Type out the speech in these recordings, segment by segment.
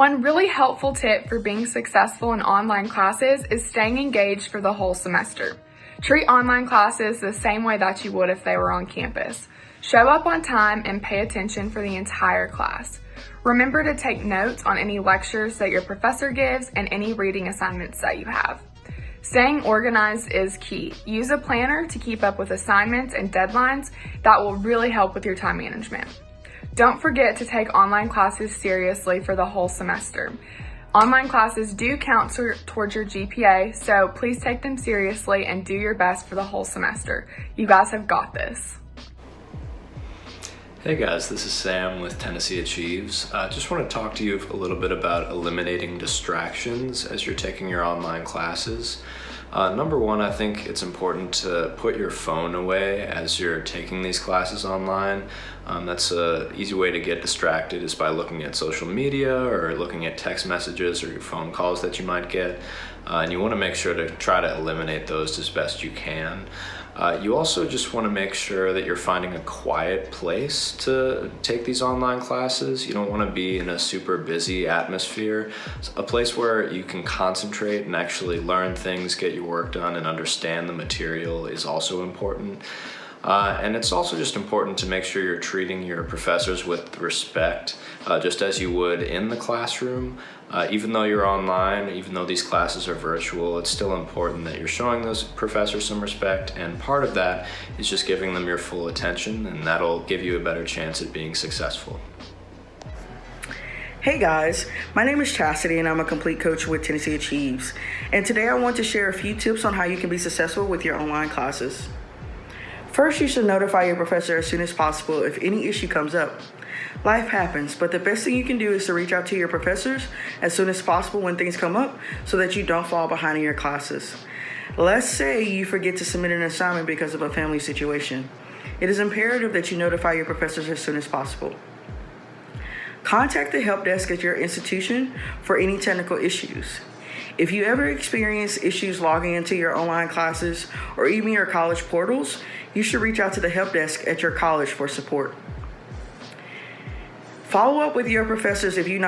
One really helpful tip for being successful in online classes is staying engaged for the whole semester. Treat online classes the same way that you would if they were on campus. Show up on time and pay attention for the entire class. Remember to take notes on any lectures that your professor gives and any reading assignments that you have. Staying organized is key. Use a planner to keep up with assignments and deadlines. That will really help with your time management. Don't forget to take online classes seriously for the whole semester. Online classes do count towards your GPA, so please take them seriously and do your best for the whole semester. You guys have got this. Hey guys, this is Sam with tnAchieves. I just want to talk to you a little bit about eliminating distractions as you're taking your online classes. Number one, I think it's important to put your phone away as you're taking these classes online. That's an easy way to get distracted is by looking at social media or looking at text messages or your phone calls that you might get. And you want to make sure to try to eliminate those as best you can. You also just want to make sure that you're finding a quiet place to take these online classes. You don't want to be in a super busy atmosphere. A place where you can concentrate and actually learn things, get your work done, and understand the material is also important. And it's also just important to make sure you're treating your professors with respect, just as you would in the classroom. Even though you're online, even though these classes are virtual, it's still important that you're showing those professors some respect, and part of that is just giving them your full attention, and that'll give you a better chance at being successful. Hey guys, my name is Chastity and I'm a complete coach with tnAchieves. And today I want to share a few tips on how you can be successful with your online classes. First, you should notify your professor as soon as possible if any issue comes up. Life happens, but the best thing you can do is to reach out to your professors as soon as possible when things come up so that you don't fall behind in your classes. Let's say you forget to submit an assignment because of a family situation. It is imperative that you notify your professors as soon as possible. Contact the help desk at your institution for any technical issues. If you ever experience issues logging into your online classes or even your college portals, you should reach out to the help desk at your college for support. Follow up with your professors if you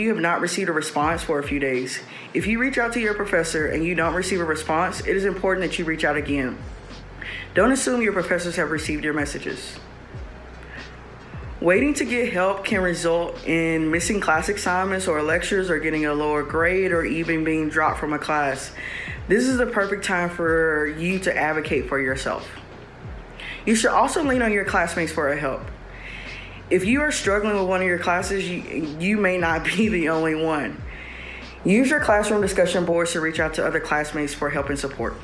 have not received a response for a few days. If you reach out to your professor and you don't receive a response, it is important that you reach out again. Don't assume your professors have received your messages. Waiting to get help can result in missing class assignments or lectures or getting a lower grade or even being dropped from a class. This is the perfect time for you to advocate for yourself. You should also lean on your classmates for help. If you are struggling with one of your classes, you may not be the only one. Use your classroom discussion boards to reach out to other classmates for help and support.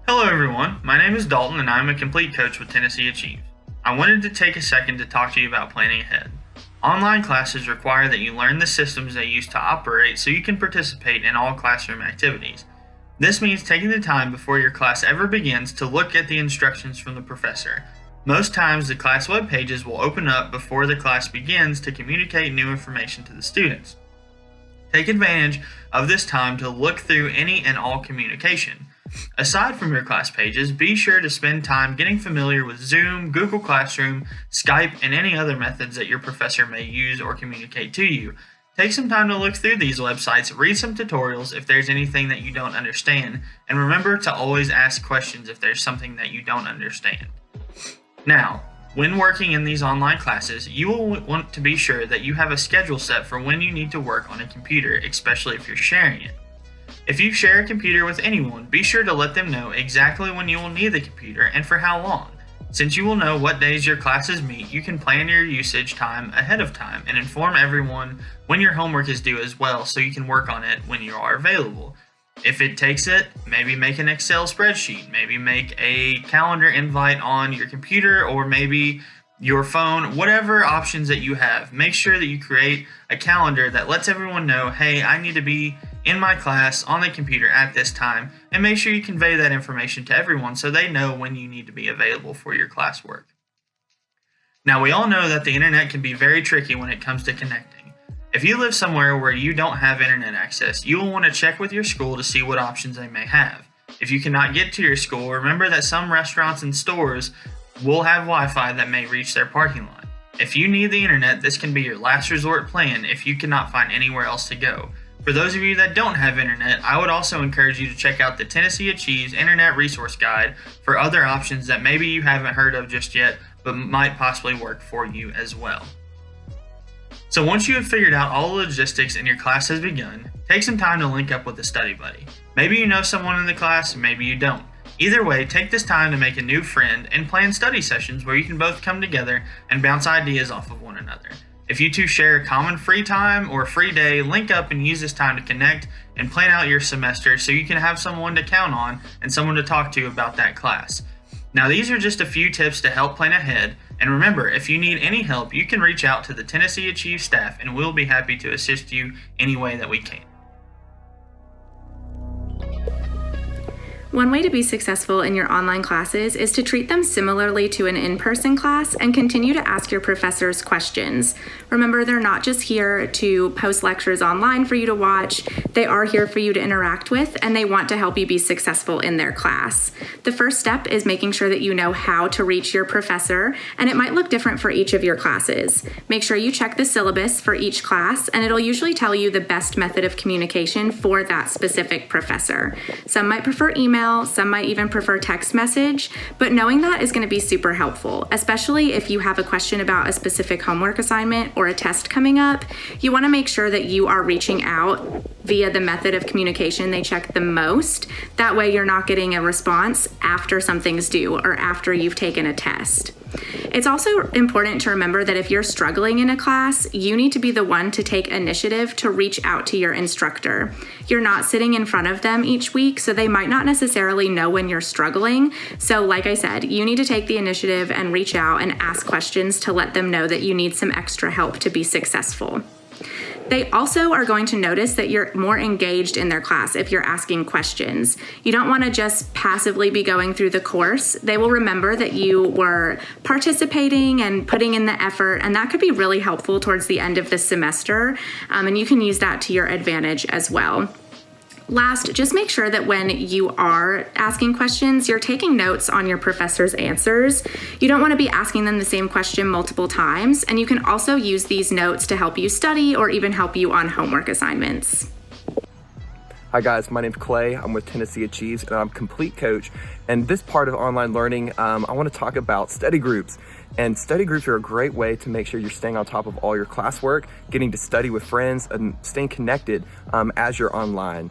Hello everyone, my name is Dalton and I'm a complete coach with tnAchieves. I wanted to take a second to talk to you about planning ahead. Online classes require that you learn the systems they use to operate so you can participate in all classroom activities. This means taking the time before your class ever begins to look at the instructions from the professor. Most times the class web pages will open up before the class begins to communicate new information to the students. Take advantage of this time to look through any and all communication. Aside from your class pages, be sure to spend time getting familiar with Zoom, Google Classroom, Skype, and any other methods that your professor may use or communicate to you. Take some time to look through these websites, read some tutorials if there's anything that you don't understand, and remember to always ask questions if there's something that you don't understand. Now, when working in these online classes, you will want to be sure that you have a schedule set for when you need to work on a computer, especially if you're sharing it. If you share a computer with anyone, be sure to let them know exactly when you will need the computer and for how long. Since you will know what days your classes meet, you can plan your usage time ahead of time and inform everyone when your homework is due as well so you can work on it when you are available. If it takes it, maybe make an Excel spreadsheet, maybe make a calendar invite on your computer or maybe your phone, whatever options that you have. Make sure that you create a calendar that lets everyone know, hey, I need to be in my class on the computer at this time, and make sure you convey that information to everyone so they know when you need to be available for your classwork. Now, we all know that the internet can be very tricky when it comes to connecting. If you live somewhere where you don't have internet access, you will want to check with your school to see what options they may have. If you cannot get to your school, remember that some restaurants and stores will have Wi-Fi that may reach their parking lot. If you need the internet, this can be your last resort plan if you cannot find anywhere else to go. For those of you that don't have internet, I would also encourage you to check out the Tennessee Achieves Internet Resource Guide for other options that maybe you haven't heard of just yet, but might possibly work for you as well. So once you have figured out all the logistics and your class has begun, take some time to link up with a study buddy. Maybe you know someone in the class, maybe you don't. Either way, take this time to make a new friend and plan study sessions where you can both come together and bounce ideas off of one another. If you two share a common free time or a free day, link up and use this time to connect and plan out your semester so you can have someone to count on and someone to talk to about that class. Now, these are just a few tips to help plan ahead, and remember, if you need any help, you can reach out to the Tennessee Achieves staff and we'll be happy to assist you any way that we can. One way to be successful in your online classes is to treat them similarly to an in-person class and continue to ask your professors questions. Remember, they're not just here to post lectures online for you to watch, they are here for you to interact with, and they want to help you be successful in their class. The first step is making sure that you know how to reach your professor, and it might look different for each of your classes. Make sure you check the syllabus for each class, and it'll usually tell you the best method of communication for that specific professor. Some might prefer email, some might even prefer text message, but knowing that is going to be super helpful, especially if you have a question about a specific homework assignment or a test coming up. You want to make sure that you are reaching out via the method of communication they check the most. That way you're not getting a response after something's due or after you've taken a test. It's also important to remember that if you're struggling in a class, you need to be the one to take initiative to reach out to your instructor. You're not sitting in front of them each week, so they might not necessarily know when you're struggling. So like I said, you need to take the initiative and reach out and ask questions to let them know that you need some extra help to be successful. They also are going to notice that you're more engaged in their class if you're asking questions. You don't want to just passively be going through the course. They will remember that you were participating and putting in the effort, and that could be really helpful towards the end of the semester, and you can use that to your advantage as well. Last, just make sure that when you are asking questions, you're taking notes on your professor's answers. You don't want to be asking them the same question multiple times, and you can also use these notes to help you study or even help you on homework assignments. Hi guys, my name's Clay. I'm with Tennessee Achieves and I'm complete coach. And this part of online learning, I want to talk about study groups. And study groups are a great way to make sure you're staying on top of all your classwork, getting to study with friends, and staying connected as you're online.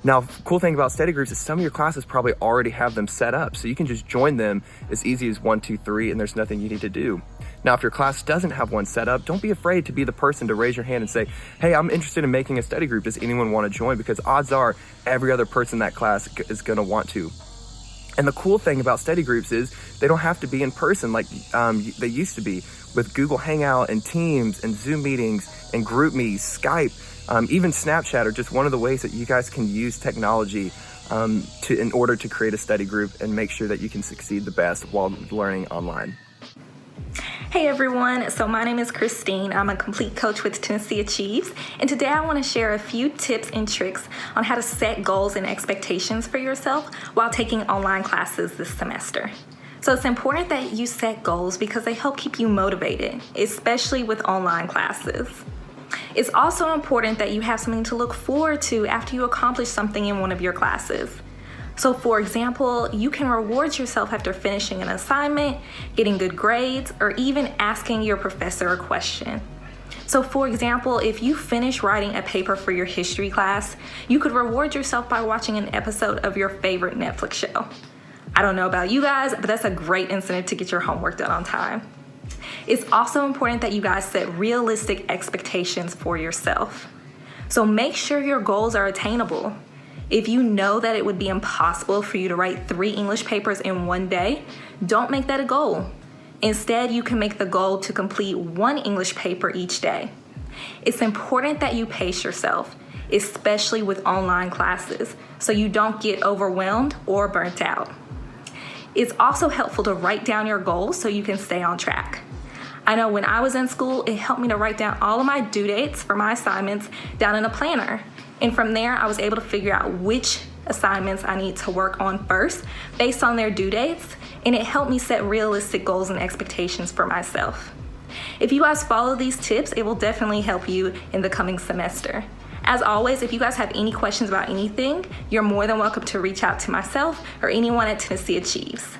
Now, cool thing about study groups is some of your classes probably already have them set up, so you can just join them as easy as 1, 2, 3, and there's nothing you need to do. Now, if your class doesn't have one set up, don't be afraid to be the person to raise your hand and say, hey, I'm interested in making a study group. Does anyone want to join? Because odds are every other person in that class is going to want to. And the cool thing about study groups is they don't have to be in person like they used to be. With Google Hangout and Teams and Zoom meetings and GroupMe, Skype, even Snapchat are just one of the ways that you guys can use technology in order to create a study group and make sure that you can succeed the best while learning online. Hey everyone, so my name is Christine. I'm a complete coach with Tennessee Achieves, and today I want to share a few tips and tricks on how to set goals and expectations for yourself while taking online classes this semester. So it's important that you set goals because they help keep you motivated, especially with online classes. It's also important that you have something to look forward to after you accomplish something in one of your classes. So for example, you can reward yourself after finishing an assignment, getting good grades, or even asking your professor a question. So for example, if you finish writing a paper for your history class, you could reward yourself by watching an episode of your favorite Netflix show. I don't know about you guys, but that's a great incentive to get your homework done on time. It's also important that you guys set realistic expectations for yourself. So make sure your goals are attainable. If you know that it would be impossible for you to write 3 English papers in one day, don't make that a goal. Instead, you can make the goal to complete 1 English paper each day. It's important that you pace yourself, especially with online classes, so you don't get overwhelmed or burnt out. It's also helpful to write down your goals so you can stay on track. I know when I was in school, it helped me to write down all of my due dates for my assignments down in a planner. And from there, I was able to figure out which assignments I need to work on first based on their due dates, and it helped me set realistic goals and expectations for myself. If you guys follow these tips, it will definitely help you in the coming semester. As always, if you guys have any questions about anything, you're more than welcome to reach out to myself or anyone at Tennessee Achieves.